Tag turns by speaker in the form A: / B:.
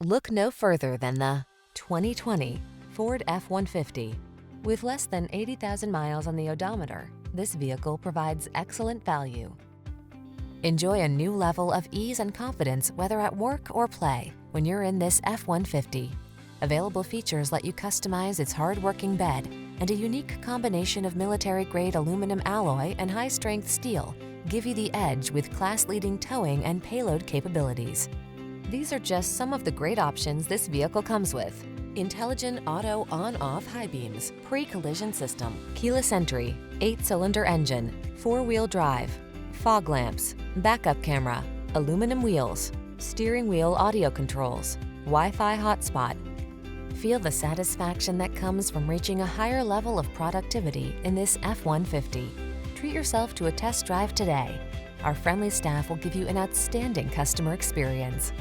A: Look no further than the 2020 Ford F-150. With less than 80,000 miles on the odometer, this vehicle provides excellent value. Enjoy a new level of ease and confidence whether at work or play when you're in this F-150. Available features let you customize its hard-working bed, and a unique combination of military-grade aluminum alloy and high-strength steel give you the edge with class-leading towing and payload capabilities. These are just some of the great options this vehicle comes with: intelligent auto on-off high beams, pre-collision system, keyless entry, 8-cylinder engine, 4-wheel drive, fog lamps, backup camera, aluminum wheels, steering wheel audio controls, Wi-Fi hotspot. Feel the satisfaction that comes from reaching a higher level of productivity in this F-150. Treat yourself to a test drive today. Our friendly staff will give you an outstanding customer experience.